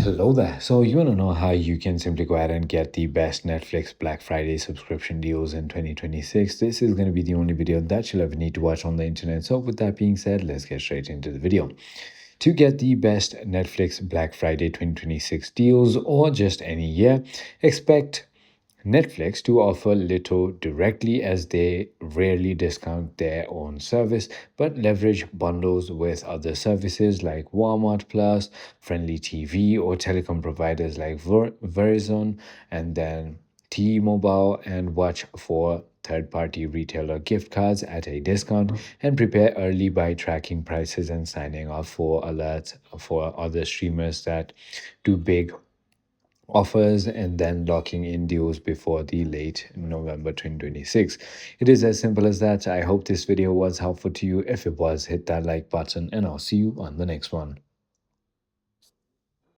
Hello there. So, you want to know how you can simply go ahead and get the best Netflix Black Friday subscription deals in 2026? This is going to be the only video that you'll ever need to watch on the internet. So, with that being said, let's get straight into the video. To get the best Netflix Black Friday 2026 deals or just any year, expect Netflix to offer little directly as they rarely discount their own service but leverage bundles with other services like Walmart Plus, Friendly TV, or telecom providers like Verizon, and then T-Mobile, and watch for third-party retailer gift cards at a discount and prepare early by tracking prices and signing up for alerts for other streamers that do big offers and then locking in deals before the late November 2026. It is as simple as that. I hope this video was helpful to you. If it was, hit that like button and I'll see you on the next one.